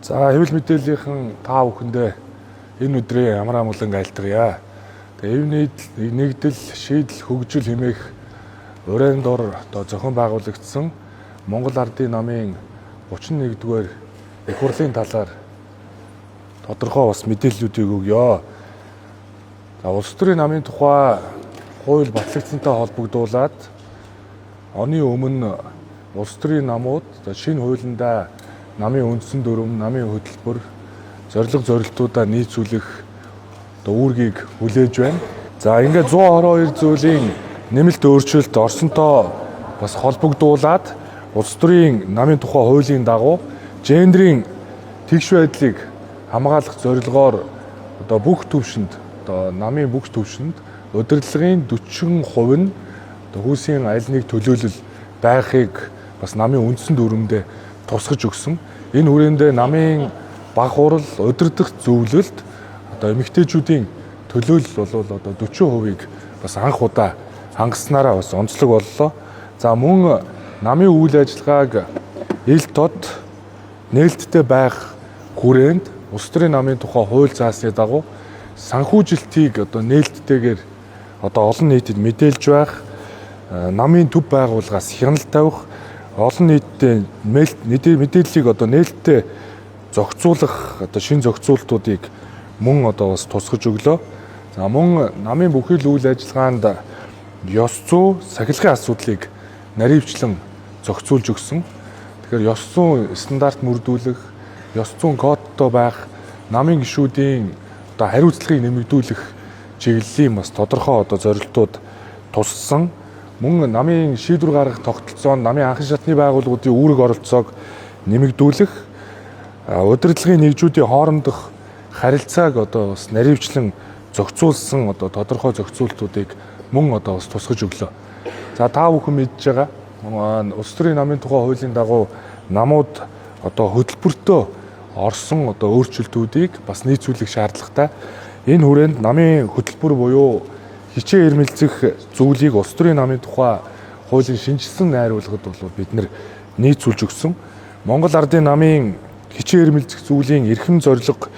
За хэвлэл мэдээллийнхэн та бүхэндээ энэ өдрийн амар амгалан айлтгая. Тэгээ нэгдэл шийдэл хөгжил хэмээх урийн дор зохион байгуулагдсан Монгол Ардын намын 31-р их хурлын талаар тодорхой бас мэдээллүүдийг өгье. За улс төрийн намын тухай хууль батлагдсантай холбогдуулаад оны өмнө улс төрийн намууд шинэ хуулиндаа намын үндсэн дүрм, намын хөтөлбөр, зорилтуудаа нийцүүлэх үүргийг хүлээж байна. За ингээд 122 зүйлийн нэмэлт өөрчлөлт орсонтой бас холбогдуулаад улс төрийн намын тухай хуулийн дагуу гендрийн тэгш байдлыг хамгаалах зорилгоор бүх төвшөнд намын бүх төвшөнд удирдлагын 40% нь хүйсийн аль нэг төлөөлөл байхыг бас намын үндсэн дүрмдээ тусгаж өгсөн. Энэ хүрээндээ намын баг хурал удирдах зөвлөлд эмэгтэйчүүдийн төлөөлөл бол 40%-ийг бас анх удаа хангаснараа бас онцлог боллоо. За мөн намын үйл ажиллагааг ил тод нээлттэй байх хүрээнд улс төрийн намын тухай хууль заасны дагуу санхүүжилтийг нээлттэйгээр олон нийтэд мэдээлж байх, намын төв байгууллагаас хяналт тавих, олон нийтэд мэдээллийг нээлттэй зохицуулах шинэ зохицуултуудыг мөн бас тусгаж өглөө. За мөн намын бүхий л үйл ажиллагаанд ёс зүй, сахилгын асуудлыг наривчлан зохицуулж өгсөн. Тэгэхээр ёс зүйн стандарт мөрдүүлэх, ёс зүйн кодтой байх, намын гишүүдийн хариуцлагыг нэмэгдүүлэх чиглэлийн бас тодорхой зорилтууд туссан. Мөн намын шийдвэр гаргах тогтолцоонд намын анхан шатны байгууллагуудын үүрэг оролцоог нэмэгдүүлэх, удирдлагын нэгжүүдийн хоорондох харилцааг бас наривчлан зохицуулсан тодорхой зохицуултуудыг мөн бас тусгаж өглөө. За та бүхэн мэдж байгаа улс төрийн намын тухай хуулийн дагуу намууд хөтөлбөртөө орсон өөрчлөлтүүдийг бас нийцүүлэх шаардлагатай. Энэ хүрээнд намын хөтөлбөр буюу хичээн ирмэлцэх зүйлийг улс төрийн намын тухай хуулийн шинжилсэн найруулгад бол бид нийцүүлж өгсөн. Монгол Ардын намын хичээн ирмэлцэх зүйлийн эрхэм зорилго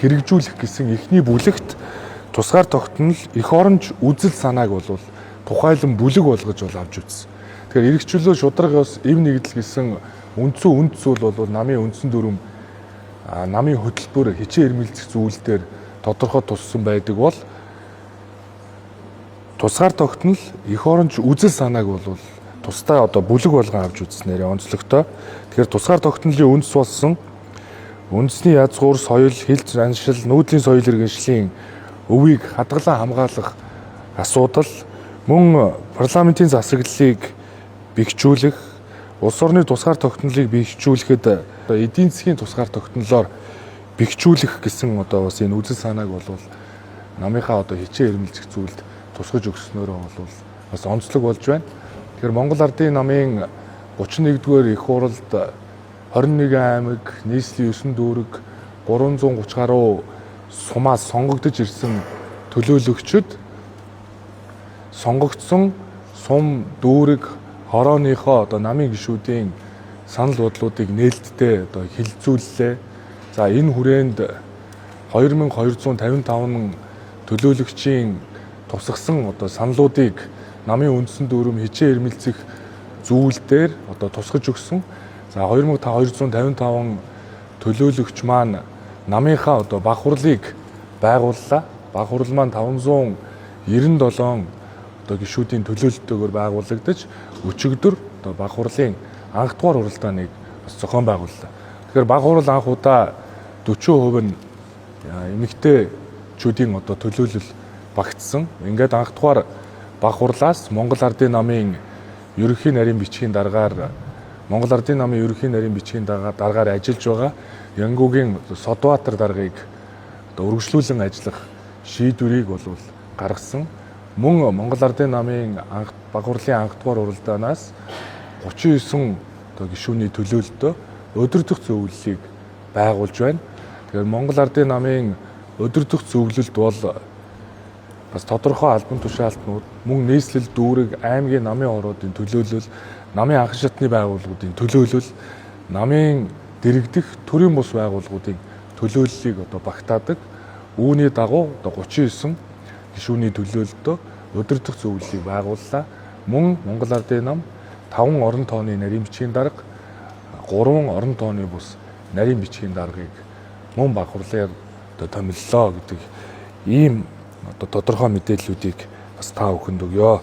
хэрэгжүүлэх гэсэн эхний бүлэгт тусгаар тогтнол эх оронч үзэл санааг бол тухайлан бүлэг болгож авч үзсэн. Тэгэхээр эрх чөлөө шударга бас эв нэгдэл гэсэн үнд зүйл бол намын үндсэн дүрм, намын хөтөлбөр хичээн ирмэлцэх зүйлдер тодорхой туссан байдаг бол тусгаар тогтнол эх оронч үзэл санааг бол тусдаа бүлэг болгон авч үзснээр онцлогтой. Тэгэхээр тусгаар тогтнолын үндэс болсон үндэсний язгуур, соёл, хил заншил, нүүдлийн соёл иргэншлийн өвийг хадгалан хамгаалах асуудал, мөн парламентын засаглалыг бэхжүүлэх, улс орны тусгаар тогтнолыг бэхжүүлэхэд эдийн засгийн тусгаар тогтнолоор бэхжүүлэх гэсэн бас энэ үзэл санааг бол намынхаа хичээн ирмэлцэх зүйлд тусгаж өгснөөрөө бол бас онцлог болж байна. Тэгэхээр Монгол Ардын намын 31-р их хуралд 21 аймаг, нийслэлийн 9 дүүрэг, 330 гаруй сумаас сонгогдож ирсэн төлөөлөгчид сонгогдсон сум дүүрэг хорооныхоо намын гишүүдийн санал бодлуудыг нээлттэй хилцүүллээ. За энэ хүрээнд 2255 төлөөлөгчийн тусгасан саналуудыг намын үндсэн дүрм хичээн ирмэлцэх зүйлдер тусгаж өгсөн. За 2255 төлөөлөгч маань намынхаа баг хурлыг байгууллаа. Баг хурал маань 597 гишүүдийн төлөөлөлтөөр байгуулагдаж өчигдөр баг хурлын анх дугаар уралдааныг бас зохион байгууллаа. Тэгэхээр баг хурал анх удаа 40% нь эмэгтэйчүүдийн төлөөлөл багтсан. Ингээд анх дугаар баг хурлаас Монгол Ардын намын ерөнхий нарийн бичгийн дараагаар ажиллаж байгаа Янгугийн Содбаатар даргыг үргэлжлүүлэн ажиллах шийдвэрийг бол гаргасан. Мөн Монгол Ардын намын баг хурлын анх дугаар уралдаанаас 39 гишүүний төлөөлөлтөө удирдах зөвлөлийг байгуулж байна. Тэгэхээр Монгол Ардын намын удирдах зөвлөлд бол бас тодорхой албан тушаалтнууд, мөн нийслэл дүүрэг, аймгийн намын оруудын төлөөлөл, намын анхан шатны байгууллагуудын төлөөлөл, намын дэрэгдэх төрийн бус байгууллагуудын төлөөллийг одоо багтаадаг. Үүний дагуу одоо 39 гишүүний төлөөлөлтөд удирдах зөвлөлийг байгууллаа. Мөн Монгол Ардын нам 5 орон тооны нарийн бичгийн дарга, 3 орон тооны бус нарийн бичгийн даргаыг мөн баг хурлаар одоо томиллоо гэдэг ийм одоо тодорхой мэдээллүүдийг бас та бүхэнд өгье.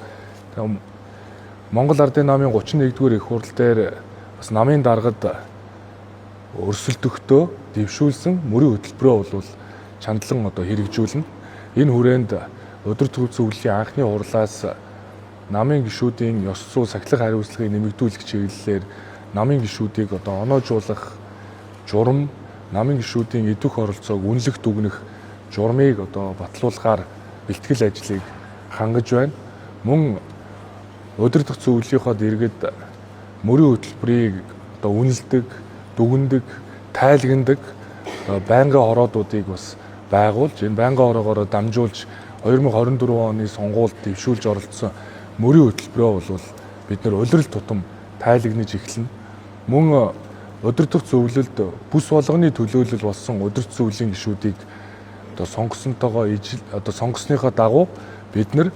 Монгол Ардын намын 31-р их хурал дээр бас намын даргад өрсөлдөхтөө дэвшүүлсэн мөрийн хөтөлбөрөө бол чандлан одоо хэрэгжүүлнэ. Энэ хүрээнд удирдах зөвлөлийн анхны хурлаас намын гишүүдийн ёс зүй сахилах хариуцлагыг нэмэгдүүлэх чиглэлээр намын гишүүдийг одоо оноожуулах журам, намын гишүүдийн идэх оролцоог үнэлэх дүгнэх журмыг одоо батлуулахаар бэлтгэл ажлыг хангаж байна. Мөн удирдах зөвлөлийнхөө дэргэд мөрийн хөтөлбөрийг одоо үнэлдэг, дүгнэдэг, тайлагнадаг байнгын хороодуудыг бас байгуулж, энэ байнгын хороогоор дамжуулж 2024 оны сонгуульд дэвшүүлж оролцсон мөрийн хөтөлбөрөө бол бид нэр улирал тутам тайлагнаж эхэлнэ. Мөн удирдах зөвлөлд бүс болгоны төлөөлөл болсон удирдах зөвлөлийн гишүүдийг одоо сонгосонтойгоо одоо сонгосныхоо дагуу бид нар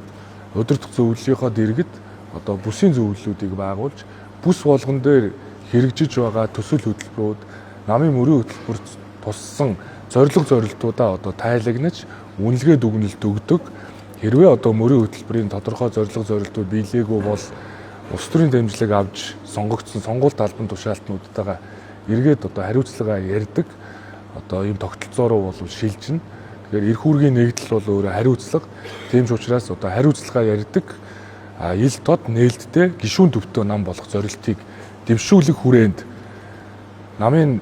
удирдах зөвлөлийнхөө дэргэд одоо бүсийн зөвлөлүүдийг байгуулж бүс болгон дээр хэрэгжиж байгаа төсөл хөтөлбөрүүд намын мөрийн хөтөлбөрт туссан зорилтуудаа одоо тайлагнаж үнэлгээ дүгнэлт өгдөг. Хэрвээ одоо мөрийн хөтөлбөрийн тодорхой зорилтууд биелээгүй бол улс төрийн дэмжлэг авч сонгогдсон сонгуульт албан тушаалтнуудтайгаа эргээд одоо хариуцлага ярьдаг. Одоо ийм тогтолцоо руу бол шилжинэ. Тэгэхээр эрх үүргийн нэгдэл бол өөрөө хариуцлага. Тийм ч учраас одоо хариуцлага ярьдаг. Ил тод нээлттэй гишүүн төвтэй нам болох зорилтыг дэвшүүлэх хүрээнд намын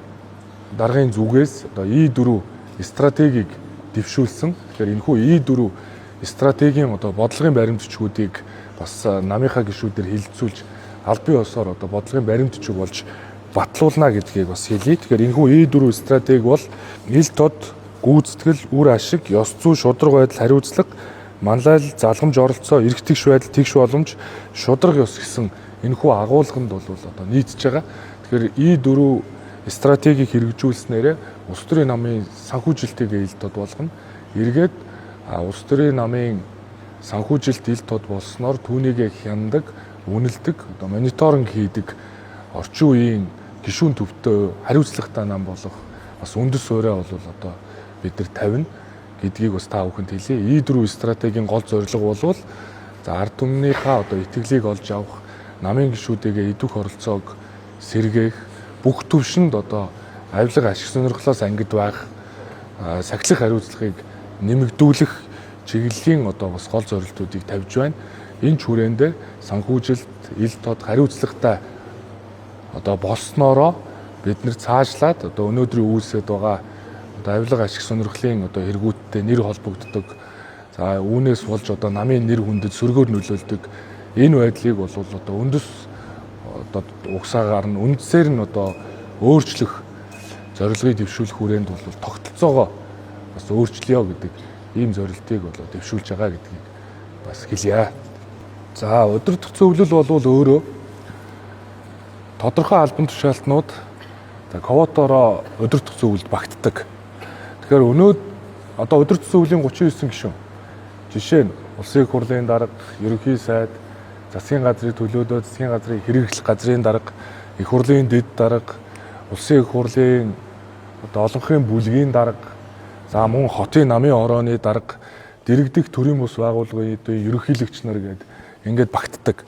даргын зүгээс одоо И4 стратегийг дэвшүүлсэн. Тэгэхээр энэхүү И4 стратегийн одоо бодлогын баримтчгүүдийг бас намынхаа гишүүдээр хилцүүлж аль бие усаар одоо бодлогын баримтчиг болж батлуулна гэдгийг бас хэлье. Тэгэхээр энэхүү И4 стратеги бол ил тод гүйцэтгэл, үр ашиг, ёс зүй, шударга байдал, хариуцлага, манлайл, залгамж, оролцоо, эрх тэгш байдал, тэгш боломж, шударга ёс гэсэн энэхүү агуулганд бол одоо нийцж байгаа. Тэгэхээр И4 стратегийг хэрэгжүүлснээрээ улс төрийн намын санхүүжилтийг ил тод болгоно. Эргээд улс төрийн намын санхүүжилт ил тод болсноор түүнийг хяндаг, үнэлдэг, одоо мониторинг хийдэг орчин үеийн гишүүн төвтэй хариуцлагатай нам болох бас үндэс суурьаа бол одоо бид нар тавина гэдгийг бас та бүхэнд хэлье. И4 стратегийн гол зорилго бол ард түмнийхээ одоо итгэлийг олж авах, намын гишүүдээ идэх оролцоог сэргээх, бүх төвшөнд одоо авилга ашиг сонирхлоос ангид байх, сахилах хариуцлагыг нэмэгдүүлэх чиглэлийн одоо бас гол зорилтуудыг тавьж байна. Энэ ч хүрээндээ санхүүжилт ил тод хариуцлагатай одоо болсноороо бид нэр цаашлаад одоо өнөөдрийн үүсэт байгаа одоо авилга ашиг сонирхлын одоо хэрэгүүдтэй нэр холбогддог. За үүнээс болж одоо намын нэр хүндэд сөргөөр нөлөөлдөг. Энэ байдлыг бол одоо үндэс одоо угсаагаар нь үндсээр нь одоо өөрчлөх зорилгыг дэвшүүлэх хүрээнд бол тогтолцоогоо бас өөрчлөё гэдэг ийм зорилтыг бол дэвшүүлж байгаа гэдгийг бас хэлье. За удирдах зөвлөл бол өөрөө тодорхой албан тушаалтнууд квотоороо удирдах зөвлөлд багтдаг. Тэгэхээр одоо удирдах зөвлөлийн 39 гишүүн. Жишээ нь улсын их хурлын дарга, ерөнхий сайд, засгийн газрын төлөөлөл, засгийн газрын хэрэгжлэх газрын дарга, их хурлын дэд дарга, улсын их хурлын одоо олонхын бүлгийн дарга, за мөн хотын намын орооны дарга, дэрэгдэх төрийн бус байгууллагын ерөнхийлөгч нар гэдэг ингээд багтдаг.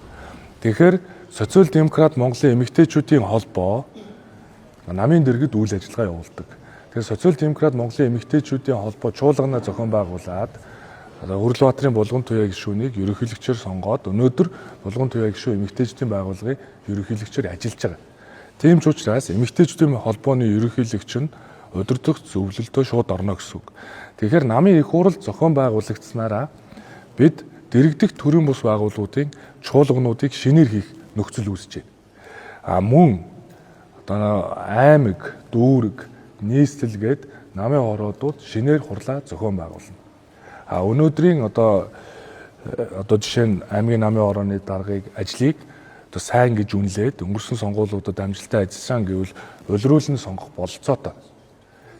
Тэгэхээр социал демократ Монголын эмэгтэйчүүдийн холбоо намын дэргэд үйл ажиллагаа явуулдаг. Тэгэхээр социал демократ Монголын эмэгтэйчүүдийн холбоо чуулгана зохион байгуулад Хүрлбаатарын Булган туяа гишүүнийг ерөнхийлөгчөөр сонгоод өнөөдөр Булган туяа гишүүн эмэгтэйчүүдийн байгууллагын ерөнхийлөгчөөр ажиллаж байгаа. Тийм ч учраас эмэгтэйчүүдийн холбооны ерөнхийлөгч нь удирдах зөвлөлтөө шууд орно гэсэн үг. Тэгэхээр намын их хурал зохион байгуулагдсанараа бид дэрэгдэх төрийн бус байгууллагуудын чуулгануудыг шинээр хийх нөхцөл үүсэж байна. Мөн одоо аймаг, дүүрэг, нийслэл гээд намын хороодууд шинээр хурлаа зохион байгуулна. Өнөөдрийн одоо жишээ нь аймгийн намын орооны даргыг ажлыг одоо сайн гэж үнэлээд өнгөрсөн сонгуулиудад амжилттай ажилласан гэвэл улируулан сонгох бололцоотой.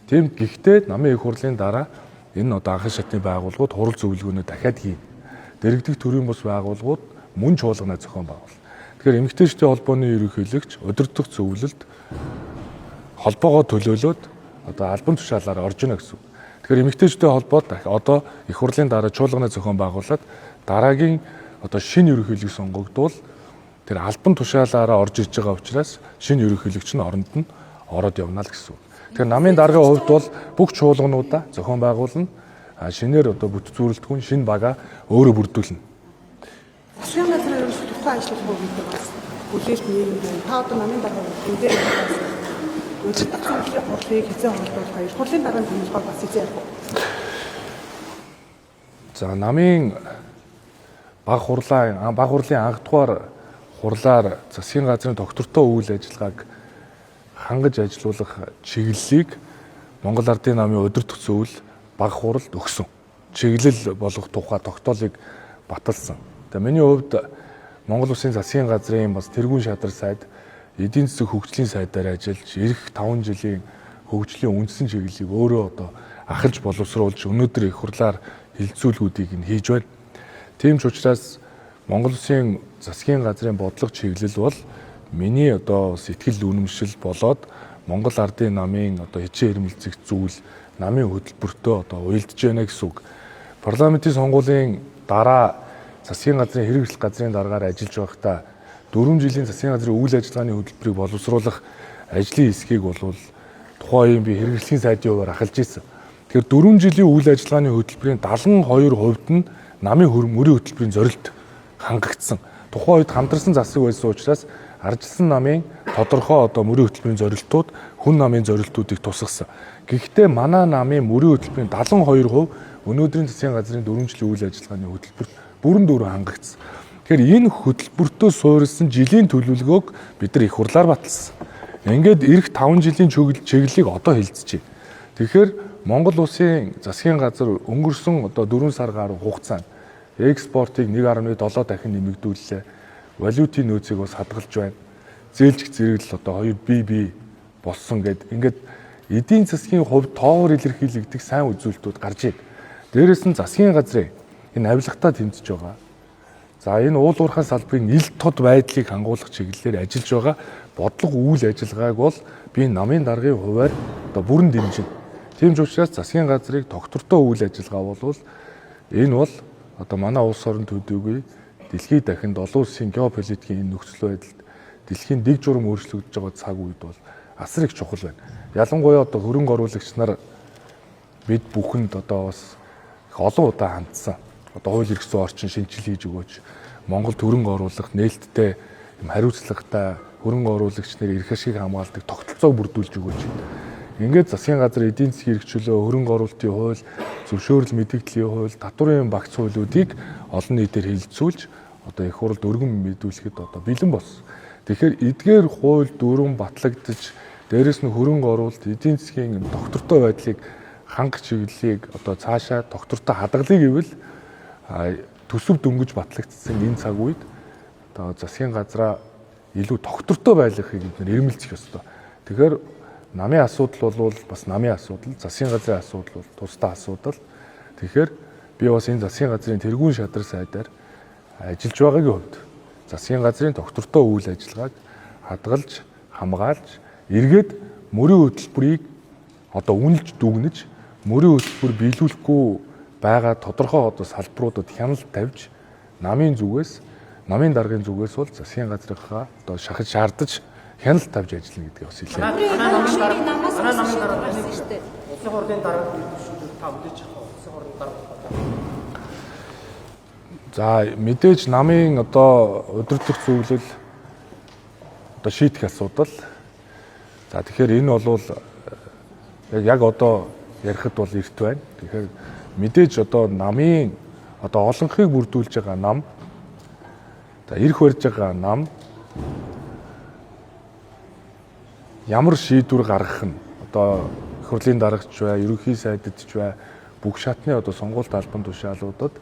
Тийм гэхдээ намын их хурлын дараа энэ одоо анхан шатны байгууллагууд хурал зөвлөгөөнөө дахиад хийнэ. Дэргэдэх төрийн бус байгууллагууд мөн чуулганы зохион байгуул. Тэгэхээр эмэгтэйчдийн холбооны ерөнхийлөгч удирдах зөвлөлд холбоогоо төлөөлөөд одоо албан тушаалаар орж ийнэ гэсэн. Тэгэхээр эмэгтэйчдийн холбоод одоо их хурлын дараа чуулганы зохион байгуулад дараагийн одоо шинэ ерөнхийлөг сонгогдвол тэр албан тушаалаараа орж иж байгаа учраас шинэ ерөнхийлөгч нь оронд нь ороод явна л гэсэн. Тэгэхээр намын даргын хувьд бол бүх чуулгануудаа зохион байгуулна. Шинээр одоо бүт зүрэлтгүн шинэ бага өөрөө бүрдүүлнэ. Засгийн газрын ерөнхий тухайн ажиллах бүгд бас бүлээлт нийгэм та одоо намын дарга энэ дээр удирдах хурлын хурлыг хэзээ холбоох хоёр хурлын дарганы төлөвлөгөө бас хэзээ ярих вэ? За намын баг хурлын анх дугаар хурлаар засгийн газрын доктортой үйл ажиллагааг хангаж ажилуулах чиглэлийг Монгол Ардын намын удирдах зөвлөл баг хуралд өгсөн. Чиглэл болох тухай тогтоолыг баталсан. Тэгээ миний хувьд Монгол Улсын засгийн газрын бас тэргуун шадар сайд эдийн засаг хөгжлийн сайдаар ажиллаж эх 5 жилийн хөгжлийн үндсэн чиглэлийг өөрөө одоо ахалж боловсруулж өнөөдөр их хурлаар хилцүүлгүүдийг нь хийж байна. Тийм ч учраас Монгол Улсын засгийн газрын бодлого чиглэл бол миний одоо сэтгэл үнэмшил болоод Монгол Ардын намын одоо хичээн ирмэлцэх зүйл намын хөтөлбөртөө одоо уялдж байна гэсэн үг. Парламентын сонгуулийн дараа засгийн газрын хэрэгжил газрын дараагаар ажиллаж байхдаа 4 жилийн засгийн газрын үйл ажиллагааны хөтөлбөрийг боловсруулах ажлын хэсгийг бол тухайн би хэрэгжлийн сайдын хувьар ахалж ирсэн. Тэгэхээр 4 жилийн үйл ажиллагааны хөтөлбөрийн 72% нь намын мөрийн хөтөлбөрийн зорилт хангагдсан. Тухайн үед хамтарсан засаг байсан учраас арчилсан намын тодорхой одоо мөрийн хөтөлбөрийн зорилтууд хүн намын зорилтуудыг тусгасан. Гэхдээ манай намын мөрийн хөтөлбөрийн 72% өнөөдрийн засгийн газрын 4 жилийн үйл ажиллагааны хөтөлбөрт бүрэн дүүрэн хангагдсан. Тэгэхээр энэ хөтөлбөртөө суурилсан жилийн төлөвлөгөөг бид нар их хурлаар баталсан. Ингээд эх 5 жилийн чиглэлийг одоо хэлцэж байна. Тэгэхээр Монгол Улсын засгийн газар өнгөрсөн одоо 4 сар гаруй хугацаанд экспортыг 1.7 дахин нэмэгдүүллээ. Валютын нөөцийг бас хадгалж байна. Зээлжих зэрэгэл одоо 2 бие болсон гэд ингээд эдийн засгийн хувьд тоогоор илэрхийлэгдэх сайн үзүүлэлтүүд гарч ийн. Дээрээс нь засгийн газрын энэ авилгатаа тэмцэж байгаа. За энэ уул уурхай салбарын ил тод байдлыг хангуулах чиглэлээр ажиллаж байгаа бодлого үйл ажиллагааг бол би намын даргын хувьар одоо бүрэн дэмжинэ. Тийм ч учраас засгийн газрыг доктортой үйл ажиллагаа бол энэ бол одоо манай улс орон төдийгүй дэлхийд дахинд олон улсын геополитикийн нөхцөл байдалд дэлхийн дэг журам өөрчлөгдөж байгаа цаг үед бол асар их чухал байна. Ялангуяа одоо хөрөнгө оруулагч нар бид бүхэнд одоо бас олон удаа хандсан. Одоо хууль эрх зүйн орчин шинжилгээ хийж өгөөч. Монголд хөрөнгө оруулах нээлттэй хариуцлагатай хөрөнгө оруулагч нар эрх ашиг хамгаалдаг тогтолцоог бүрдүүлж өгөөч. Ингээд засгийн газар эдийн засгийн эрхчлөө, хөрөнгө оруулалтын хууль, зөвшөөрөл мэдээллийн хууль, татварын багц хуулиудыг олон нийтээр хэлэлцүүлж одоо их хуралд өргөн мэдүүлэхэд одоо бэлэн болсон. Тэгэхээр эдгээр хууль дүрэн батлагдаж дээрэс нь хөрөнгө оруулалт, эдийн засгийн доктортой байдлыг хангах чиглэлийг одоо цаашаа доктортой хадгалъя гэвэл төсөв дөнгөж батлагдсан энэ цаг үед одоо засгийн газраа илүү доктортой байлгахыг бид нэр эрмэлзэх ёстой. Тэгэхээр намын асуудал бол бас намын асуудал, засгийн газрын асуудал бол тусдаа асуудал. Тэгэхээр би бас энэ засгийн газрын тэргуун шадар сайдаар ажиллаж байгаагийн хувьд засгийн газрын доктортой үйл ажиллагааг хадгалж, хамгаалж, эргээд мөрийн хөтөлбөрийг одоо үнэлж дүгнэж, мөрийн хөтөлбөр биелүүлэхгүй байгаа тодорхой одоо салбаруудад хяналт тавьж намын зүгээс, намын даргын зүгээс бол засгийн газрынхаа одоо шахаж шаардаж хяналт тавьж ажиллана гэдгийг бас хэлээ. Намын дарга байсан шүү дээ. Улсын хурлын дарга төлөвшөлт та мэдээж улсын хурлын дарга. За мэдээж намын одоо удирдах зөвлөл одоо шийдэх асуудал. За тэгэхээр энэ бол яг одоо ярихад бол эрт байна. Тэгэхээр мэдээж одоо намын одоо олонхыг бүрдүүлж байгаа нам, за эрх барьж байгаа нам ямар шийдвэр гаргах нь одоо их хурлын дарагч бай, ерөнхий сайдч бай, бүх шатны одоо сонгуульт албан тушаалуудад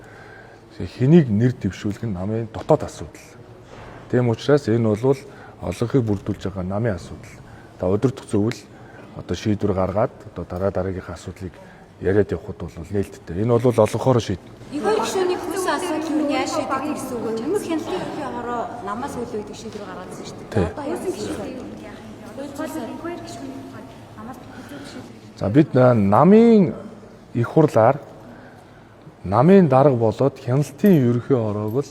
хэнийг нэр дэвшүүлэх нь намын дотоод асуудал. Тийм учраас энэ бол олонхийг бүрдүүлж байгаа намын асуудал. Одоо өдөртөх зөвл одоо шийдвэр гаргаад одоо дараагийнхаа асуудлыг яриад явхад бол нээлттэй. Энэ бол олонхоор шийднэ. Их хоёр гишүүний хүссэн асуудал нь яаж шийдэх гэсэн үг вэ? Хүмүүс хяналтын ерөнхий хороо намаас үйл өгдөг шийдвэр гаргасан шүү дээ. Одоо яасан гишүүний За бид намын их хурлаар намын дарга болоод хяналтын ерөнхий хороог л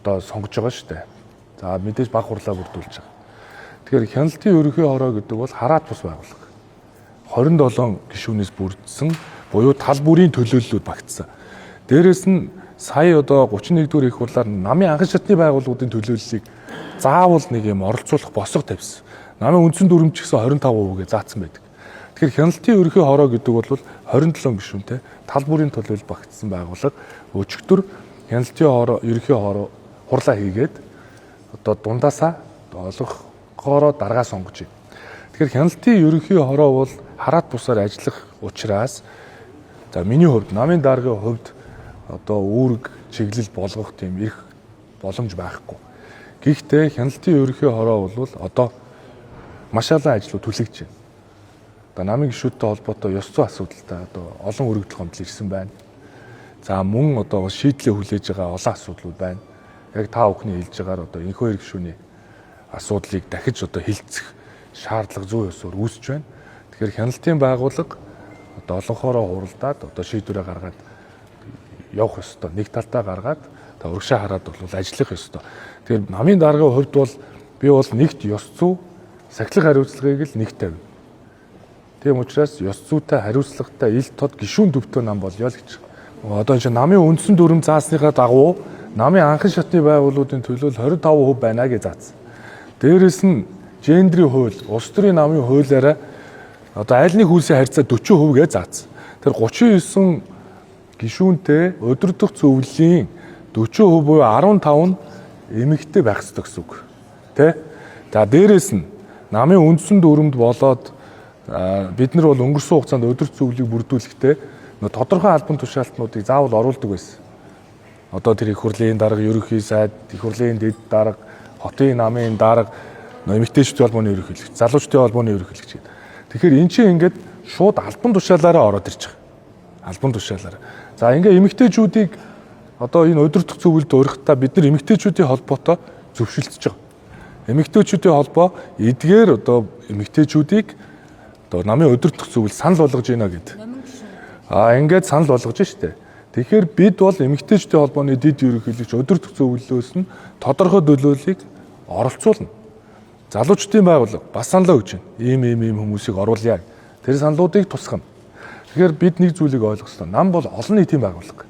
одоо сонгож байгаа шүү дээ. За мэдээж баг хурлаа бүрдүүлж байгаа. Тэгэхээр хяналтын ерөнхий хороо гэдэг бол хараат бус байгууллага. 27 гишүүнээс бүрдсэн буюу тал бүрийн төлөөллүүд багтсан. Дээрээс нь сая одоо 31-р их хурлаар намын анхан шатны байгууллагуудын төлөөллийг заавал нэг юм оролцуулах босго тавьсан. Намын үндсэн дүрмж гэсэн 25%-гээ заасан байдаг. Тэгэхээр хяналтын ерөнхий хороо гэдэг бол 27 гишүүнтэй тал бүрийн төлөөлөл багтсан байгууллага өчигдөр хяналтын хороо ерөнхий хороо хурлаа хийгээд одоо дундаасаа олонхоороо даргаа сонгож байна. Тэгэхээр хяналтын ерөнхий хороо бол хараат бусаар ажиллах учраас за миний хувьд намын даргын хувьд одоо үүрэг чиглэл болгох тийм эрх боломж байхгүй. Гэхдээ хяналтын ерөнхий хороо бол одоо маш олон ажлууд түлхэж байна. Одоо намын гишүүдтэй холбоотой ёс зүйн асуудалтай одоо олон өргөдөл гомдол ирсэн байна. За мөн одоо шийдлээ хүлээж байгаа олон асуудлууд байна. Яг та бүхний хэлж байгаагаар одоо энэхүү эрх гишүүний асуудлыг дахиж одоо хилцэх шаардлага зүй ёсоор үүсэж байна. Тэгэхээр хяналтын байгууллага одоо олонхоороо хуралдаад одоо шийдвэрээ гаргаад явах ёстой. Нэг талтаа гаргаад одоо урагшаа хараад бол ажиллах ёстой. Тэгэхээр намын даргын хувьд бол би бол нэгт ёс зүй сахилах хариуцлагыг л нэг тавина. Тийм учраас ёс зүйтэй хариуцлагатай ил тод гишүүн төвтэй нам болёо л гэж. Одоо энэ намын үндсэн дүрм заасныхаа дагуу намын анхан шатны байгууллагуудын төлөөл 25% байна гэж заасан. Дээрээс нь гендрийн хууль, улс төрийн намын хуулиараа одоо аль нэг хүйсийн харьцаа 40% гэж заасан. Тэр 39 гишүүнтэй өдөрдох зөвлөлийн 40% буюу 15 нь эмэгтэй байх ёстой гэсэн үг. Тэ? За дээрээс нь намын үндсэн дүрмд болоод бид нар бол өнгөрсөн хугацаанд өдөрт зөвлөлийг бүрдүүлэхдээ тодорхой албан тушаалтнуудыг заавал оруулдаг байсан. Одоо тэр их хурлын дарга, ерөнхий сайд, их хурлын дэд дарга, хотын намын дарга, эмэгтэйчүүдийн холбооны ерөнхийлөгч, залуучдын холбооны ерөнхийлөгч гэдэг. Тэгэхээр эн чинь ингээд шууд албан тушаалаараа ороод ирж байгаа. Албан тушаалаараа. За ингээд эмэгтэйчүүдийг одоо энэ өдөртөх зөвлөлд урихтаа бид нар эмэгтэйчүүдийн холбоотой зөвшөлдөж байгаа. Эмэгтэйчүүдийн холбоо эдгээр одоо эмэгтэйчүүдийг одоо намын өдөртөх зөвлөлд санал болгож байна гэдэг. Ингээд санал болгож штэ. Тэгэхээр бид бол эмэгтэйчүүдийн холбооны дэд ерөнхийлөгч өдөртөх зөвлөлөөс нь тодорхой төлөөллийг оролцуулна. Залуучдын байгууллага бас саналаа өгч байна. Ийм хүмүүсийг оруулъя. Тэр саналуудыг тусгана. Тэгэхээр бид нэг зүйлийг ойлгох ёстой. Нам бол олон нийтийн байгууллага.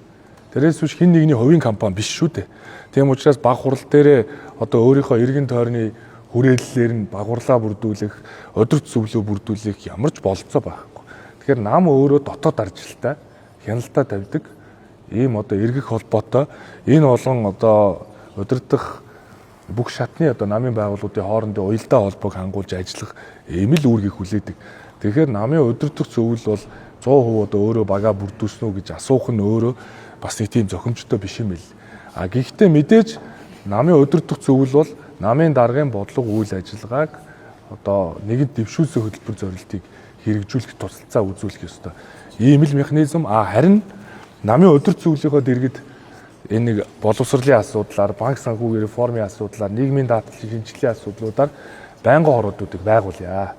Тэрээс биш хэн нэгний хувийн компани биш шүү дээ. Тийм учраас баг хурал дээрээ одоо өөрийнхөө эргэн тойрны хүрээллээр нь баг хурлаа бүрдүүлэх, өдөрт зөвлөө бүрдүүлэх ямар ч болцоо байхгүй. Тэгэхээр нам өөрөө дотоод аржилтаа хяналтаа тавьдаг ийм одоо эргэх холбоотой энэ олон одоо удирдах бүх шатны одоо намын байгууллагуудын хоорондын уялдаа холбоог хангуулж ажиллах ийм л үүргийг хүлээдэг. Тэгэхээр намын удирдах зөвлөл бол 100% одоо өөрөө багаа бүрдүүлсэн үү гэж асуух нь өөрөө бас нэг тийм зохимжтой биш юм бэл. Гэхдээ мэдээж намын удирдах зөвлөл бол намын даргын бодлого үйл ажиллагааг одоо нэгэнт дэвшүүлсэн хөтөлбөр зорилтыг хэрэгжүүлэх тусалцаа үзүүлэх ёстой. Ийм л механизм харин намын удирдах зөвлөлийнхөө дэргэд энэ нэг боловсролын асуудлаар, банк санхүүгийн реформын асуудлаар, нийгмийн даатгалын шинжилгээний асуудлуудаар байнгын хоруудыг байгуулъя.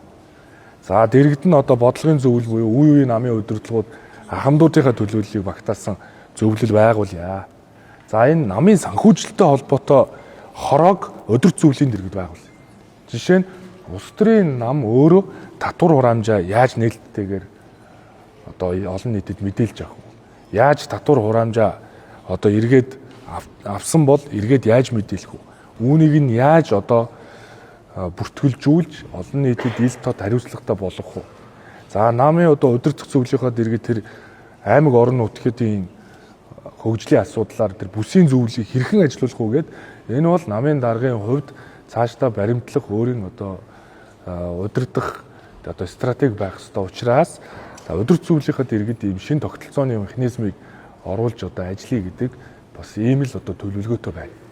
За дэргэд нь одоо бодлогын зөвлөл буюу үе үе намын удирдлагууд хамтдуудынхаа төлөөллийг багтаасан зөвлөл байгуулъя. За энэ намын санхүүжилттэй холбоотой хороог өдөрт зөвлөлийн дэргэд байгуулъя. Жишээ нь улс төрийн нам өөрөө татвар хураамжаа яаж нээлттэйгээр одоо олон нийтэд мэдээлж авах вэ? Яаж татвар хураамжаа одоо эргээд авсан бол эргээд яаж мэдээлэх вэ? Үүнийг нь яаж одоо бүртгүүлжүүлж олон нийтэд ил тод хариуцлагатай болгох вэ? За намын одоо удирдах зөвлөлийнхөө дэргэд тэр аймаг орон нутгийн хөгжлийн асуудлаар тэр бүсийн зөвлөлийг хэрхэн ажилуулах вэ гэд энэ бол намын даргын хувьд цаашдаа баримтлах өөрийн одоо удирдах одоо стратеги байх ёстой учраас удирдах зөвлөлийнхөө дэргэд ийм шин тогтолцооны механизмыг оруулж одоо ажиллая гэдэг бас ийм л одоо төлөвлөгөөтэй байна.